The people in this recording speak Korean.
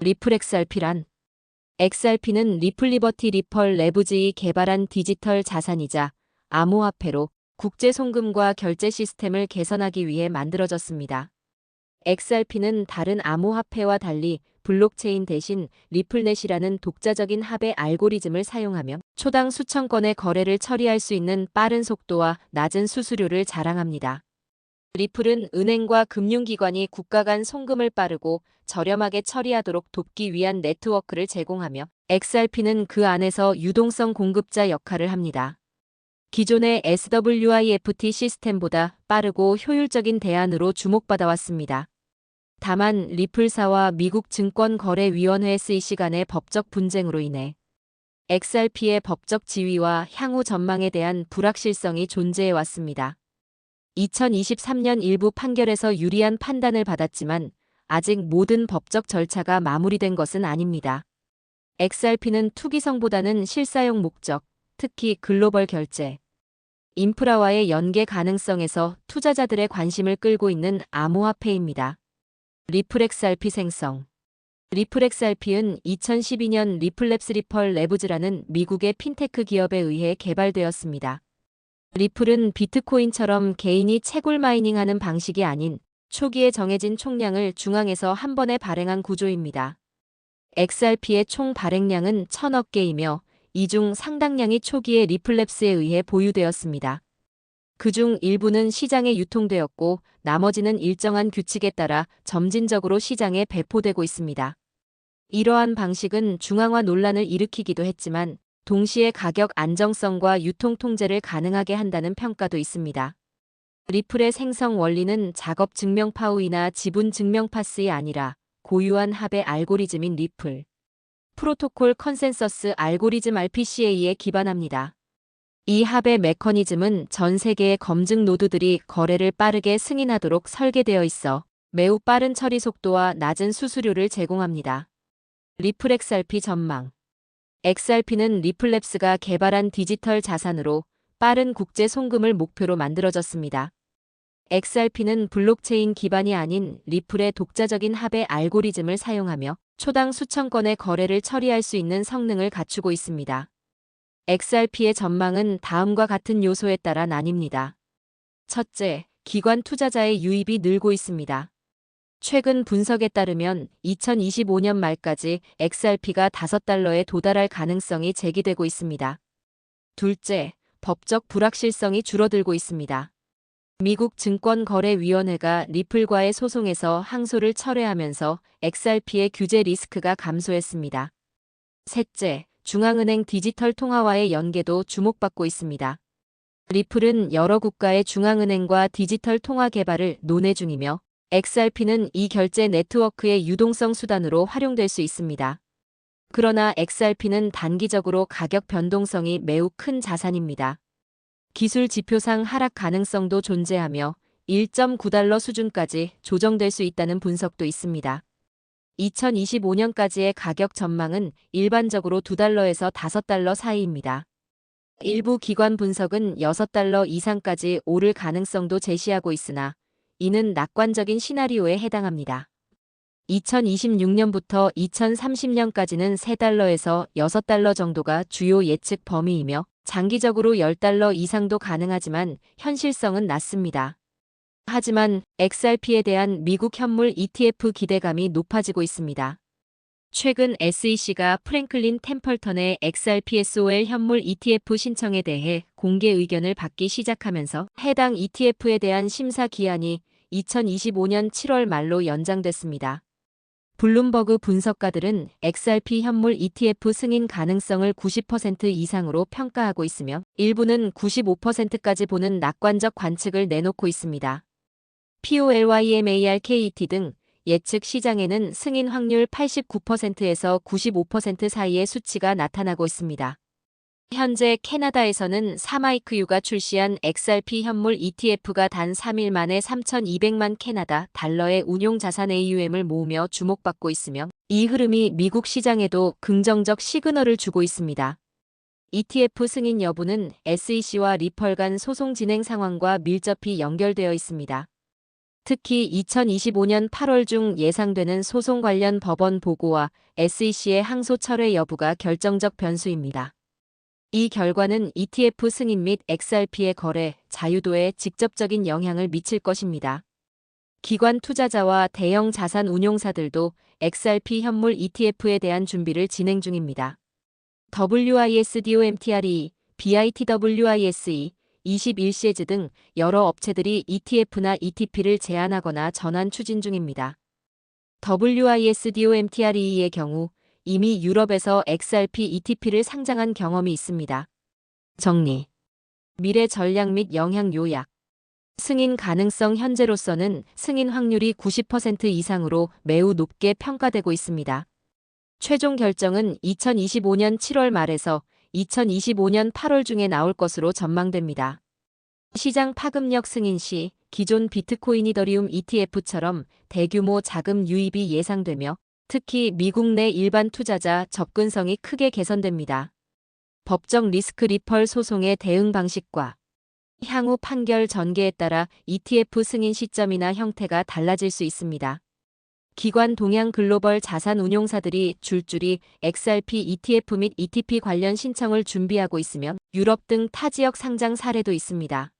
리플 XRP란 XRP는 리플 리버티 리펄 레브즈이 개발한 디지털 자산이자 암호화폐로 국제 송금과 결제 시스템을 개선하기 위해 만들어졌습니다. XRP는 다른 암호화폐와 달리 블록체인 대신 리플넷이라는 독자적인 합의 알고리즘을 사용하며 초당 수천 건의 거래를 처리할 수 있는 빠른 속도와 낮은 수수료를 자랑합니다. 리플은 은행과 금융기관이 국가 간 송금을 빠르고 저렴하게 처리하도록 돕기 위한 네트워크를 제공하며 XRP는 그 안에서 유동성 공급자 역할을 합니다. 기존의 SWIFT 시스템보다 빠르고 효율적인 대안으로 주목받아왔습니다. 다만 리플사와 미국 증권거래위원회 SEC 간의 법적 분쟁으로 인해 XRP의 법적 지위와 향후 전망에 대한 불확실성이 존재해왔습니다. 2023년 일부 판결에서 유리한 판단을 받았지만 아직 모든 법적 절차가 마무리된 것은 아닙니다. XRP는 투기성보다는 실사용 목적, 특히 글로벌 결제, 인프라와의 연계 가능성에서 투자자들의 관심을 끌고 있는 암호화폐입니다. 리플 XRP 생성. 리플 XRP는 2012년 리플랩스 리펄 레브즈라는 미국의 핀테크 기업에 의해 개발되었습니다. 리플은 비트코인처럼 개인이 채굴 마이닝하는 방식이 아닌 초기에 정해진 총량을 중앙에서 한 번에 발행한 구조입니다. XRP의 총 발행량은 1000억 개이며 이 중 상당량이 초기에 리플랩스에 의해 보유되었습니다. 그중 일부는 시장에 유통되었고 나머지는 일정한 규칙에 따라 점진적으로 시장에 배포되고 있습니다. 이러한 방식은 중앙화 논란을 일으키기도 했지만 동시에 가격 안정성과 유통 통제를 가능하게 한다는 평가도 있습니다. 리플의 생성 원리는 작업 증명 파우이나 지분 증명 파스이 아니라 고유한 합의 알고리즘인 리플 프로토콜 컨센서스 알고리즘 RPCA에 기반합니다. 이 합의 메커니즘은 전 세계의 검증 노드들이 거래를 빠르게 승인하도록 설계되어 있어 매우 빠른 처리 속도와 낮은 수수료를 제공합니다. 리플 XRP 전망. XRP는 리플랩스가 개발한 디지털 자산으로 빠른 국제 송금을 목표로 만들어졌습니다. XRP는 블록체인 기반이 아닌 리플의 독자적인 합의 알고리즘을 사용하며 초당 수천 건의 거래를 처리할 수 있는 성능을 갖추고 있습니다. XRP의 전망은 다음과 같은 요소에 따라 나뉩니다. 첫째, 기관 투자자의 유입이 늘고 있습니다. 최근 분석에 따르면 2025년 말까지 XRP가 $5에 도달할 가능성이 제기되고 있습니다. 둘째, 법적 불확실성이 줄어들고 있습니다. 미국 증권거래위원회가 리플과의 소송에서 항소를 철회하면서 XRP의 규제 리스크가 감소했습니다. 셋째, 중앙은행 디지털 통화와의 연계도 주목받고 있습니다. 리플은 여러 국가의 중앙은행과 디지털 통화 개발을 논의 중이며 XRP는 이 결제 네트워크의 유동성 수단으로 활용될 수 있습니다. 그러나 XRP는 단기적으로 가격 변동성이 매우 큰 자산입니다. 기술 지표상 하락 가능성도 존재하며 1.9달러 수준까지 조정될 수 있다는 분석도 있습니다. 2025년까지의 가격 전망은 일반적으로 $2에서 $5 사이입니다. 일부 기관 분석은 $6 이상까지 오를 가능성도 제시하고 있으나 이는 낙관적인 시나리오에 해당합니다. 2026년부터 2030년까지는 $3에서 $6 정도가 주요 예측 범위이며 장기적으로 $10 이상도 가능하지만 현실성은 낮습니다. 하지만 XRP에 대한 미국 현물 ETF 기대감이 높아지고 있습니다. 최근 SEC가 프랭클린 템펄턴의 XRPSOL 현물 ETF 신청에 대해 공개 의견을 받기 시작하면서 해당 ETF에 대한 심사 기한이 2025년 7월 말로 연장됐습니다. 블룸버그 분석가들은 XRP 현물 ETF 승인 가능성을 90% 이상으로 평가하고 있으며 일부는 95%까지 보는 낙관적 관측을 내놓고 있습니다. POLYMARKET 등 예측 시장에는 승인 확률 89%에서 95% 사이의 수치가 나타나고 있습니다. 현재 캐나다에서는 사마이크유가 출시한 XRP 현물 ETF가 단 3일 만에 3,200만 캐나다 달러의 운용자산 AUM을 모으며 주목받고 있으며 이 흐름이 미국 시장에도 긍정적 시그널을 주고 있습니다. ETF 승인 여부는 SEC와 리펄 간 소송 진행 상황과 밀접히 연결되어 있습니다. 특히 2025년 8월 중 예상되는 소송 관련 법원 보고와 SEC의 항소 철회 여부가 결정적 변수입니다. 이 결과는 ETF 승인 및 XRP의 거래, 자유도에 직접적인 영향을 미칠 것입니다. 기관 투자자와 대형 자산 운용사들도 XRP 현물 ETF에 대한 준비를 진행 중입니다. WISDOMTRE, BITWISE, 21시즈 등 여러 업체들이 ETF나 ETP를 제안하거나 전환 추진 중입니다. WISDOMTRE의 경우 이미 유럽에서 XRP ETP를 상장한 경험이 있습니다. 정리. 미래 전략 및 영향 요약. 승인 가능성. 현재로서는 승인 확률이 90% 이상으로 매우 높게 평가되고 있습니다. 최종 결정은 2025년 7월 말에서 2025년 8월 중에 나올 것으로 전망됩니다. 시장 파급력. 승인 시 기존 비트코인 이더리움 ETF처럼 대규모 자금 유입이 예상되며 특히 미국 내 일반 투자자 접근성이 크게 개선됩니다. 법적 리스크. 리펄 소송의 대응 방식과 향후 판결 전개에 따라 ETF 승인 시점이나 형태가 달라질 수 있습니다. 기관. 동양 글로벌 자산 운용사들이 줄줄이 XRP ETF 및 ETP 관련 신청을 준비하고 있으며 유럽 등 타 지역 상장 사례도 있습니다.